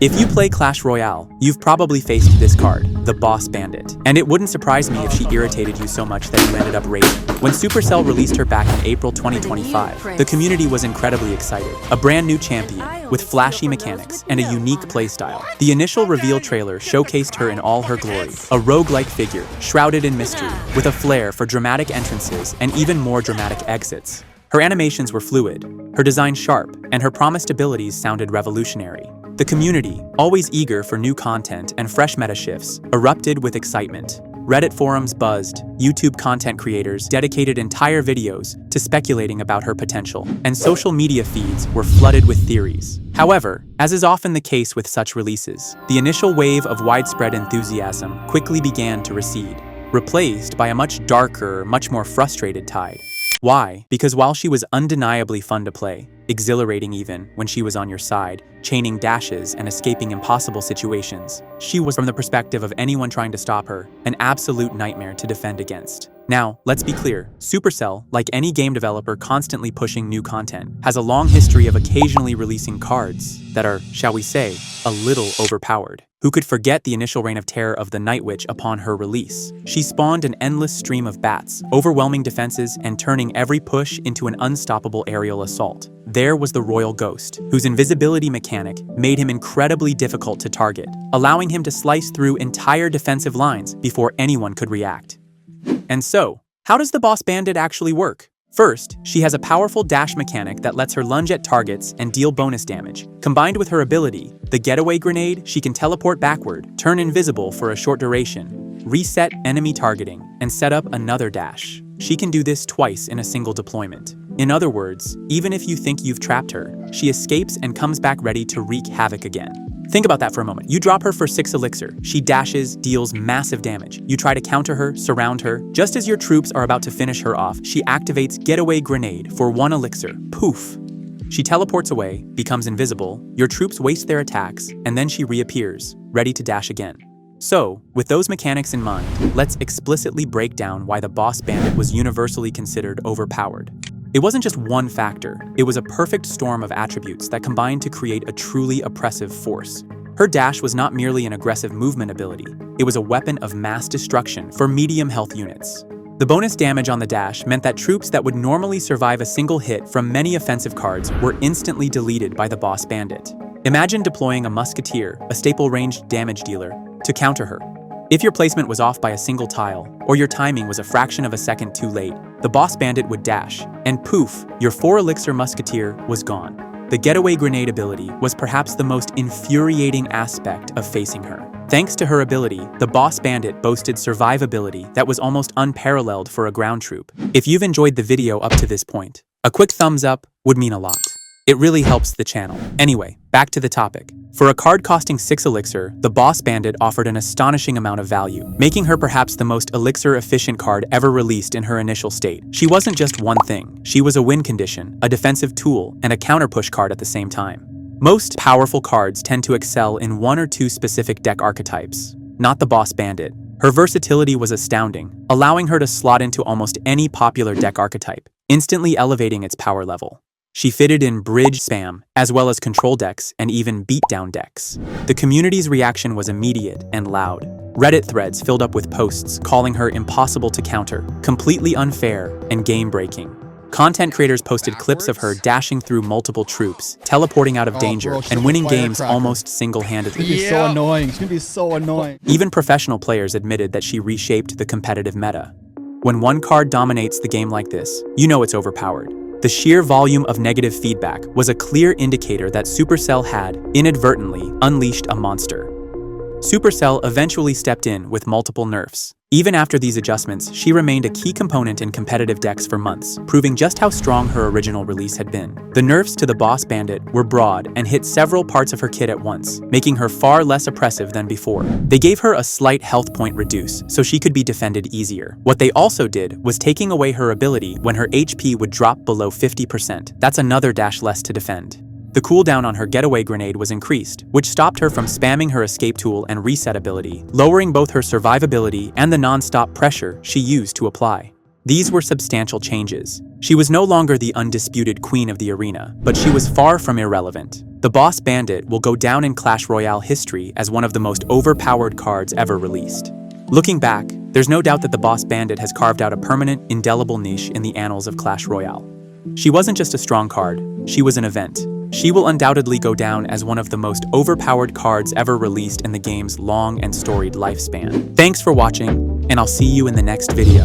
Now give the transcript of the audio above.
If you play Clash Royale, you've probably faced this card, the Boss Bandit. And it wouldn't surprise me if she irritated you so much that you ended up raging. When Supercell released her back in April 2025, the community was incredibly excited. A brand new champion, with flashy mechanics and a unique playstyle. The initial reveal trailer showcased her in all her glory, a roguelike figure, shrouded in mystery, with a flair for dramatic entrances and even more dramatic exits. Her animations were fluid, her design sharp, and her promised abilities sounded revolutionary. The community, always eager for new content and fresh meta shifts, erupted with excitement. Reddit forums buzzed, YouTube content creators dedicated entire videos to speculating about her potential, and social media feeds were flooded with theories. However, as is often the case with such releases, the initial wave of widespread enthusiasm quickly began to recede, replaced by a much darker, much more frustrated tide. Why? Because while she was undeniably fun to play, exhilarating even when she was on your side, chaining dashes and escaping impossible situations, she was, from the perspective of anyone trying to stop her, an absolute nightmare to defend against. Now, let's be clear, Supercell, like any game developer constantly pushing new content, has a long history of occasionally releasing cards that are, shall we say, a little overpowered. Who could forget the initial reign of terror of the Night Witch upon her release? She spawned an endless stream of bats, overwhelming defenses and turning every push into an unstoppable aerial assault. There was the Royal Ghost, whose invisibility mechanic made him incredibly difficult to target, allowing him to slice through entire defensive lines before anyone could react. And so, how does the Boss Bandit actually work? First, she has a powerful dash mechanic that lets her lunge at targets and deal bonus damage. Combined with her ability, the Getaway Grenade, she can teleport backward, turn invisible for a short duration, reset enemy targeting, and set up another dash. She can do this twice in a single deployment. In other words, even if you think you've trapped her, she escapes and comes back ready to wreak havoc again. Think about that for a moment. You drop her for 6 elixir. She dashes, deals massive damage. You try to counter her, surround her. Just as your troops are about to finish her off, she activates Getaway Grenade for 1 elixir. Poof! She teleports away, becomes invisible, your troops waste their attacks, and then she reappears, ready to dash again. So, with those mechanics in mind, let's explicitly break down why the Boss Bandit was universally considered overpowered. It wasn't just one factor, it was a perfect storm of attributes that combined to create a truly oppressive force. Her dash was not merely an aggressive movement ability, it was a weapon of mass destruction for medium health units. The bonus damage on the dash meant that troops that would normally survive a single hit from many offensive cards were instantly deleted by the Boss Bandit. Imagine deploying a musketeer, a staple ranged damage dealer, to counter her. If your placement was off by a single tile, or your timing was a fraction of a second too late, the Boss Bandit would dash, and poof, your 4 elixir musketeer was gone. The Getaway Grenade ability was perhaps the most infuriating aspect of facing her. Thanks to her ability, the Boss Bandit boasted survivability that was almost unparalleled for a ground troop. If you've enjoyed the video up to this point, a quick thumbs up would mean a lot. It really helps the channel. Anyway, back to the topic. For a card costing 6 elixir, the Boss Bandit offered an astonishing amount of value, making her perhaps the most elixir-efficient card ever released in her initial state. She wasn't just one thing. She was a win condition, a defensive tool, and a counter-push card at the same time. Most powerful cards tend to excel in 1 or 2 specific deck archetypes. Not the Boss Bandit. Her versatility was astounding, allowing her to slot into almost any popular deck archetype, instantly elevating its power level. She fitted in bridge spam, as well as control decks and even beatdown decks. The community's reaction was immediate and loud. Reddit threads filled up with posts calling her impossible to counter, completely unfair, and game-breaking. Content creators posted clips of her dashing through multiple troops, teleporting out of danger, and winning games almost single-handedly. It's gonna be so annoying. It's gonna be so annoying. Even professional players admitted that she reshaped the competitive meta. When one card dominates the game like this, you know it's overpowered. The sheer volume of negative feedback was a clear indicator that Supercell had, inadvertently, unleashed a monster. Supercell eventually stepped in with multiple nerfs. Even after these adjustments, she remained a key component in competitive decks for months, proving just how strong her original release had been. The nerfs to the Boss Bandit were broad and hit several parts of her kit at once, making her far less oppressive than before. They gave her a slight health point reduce, so she could be defended easier. What they also did was taking away her ability when her HP would drop below 50%. That's another dash less to defend. The cooldown on her Getaway Grenade was increased, which stopped her from spamming her escape tool and reset ability, lowering both her survivability and the non-stop pressure she used to apply. These were substantial changes. She was no longer the undisputed queen of the arena, but she was far from irrelevant. The Boss Bandit will go down in Clash Royale history as one of the most overpowered cards ever released. Looking back, there's no doubt that the Boss Bandit has carved out a permanent, indelible niche in the annals of Clash Royale. She wasn't just a strong card, she was an event. She will undoubtedly go down as one of the most overpowered cards ever released in the game's long and storied lifespan. Thanks for watching, and I'll see you in the next video.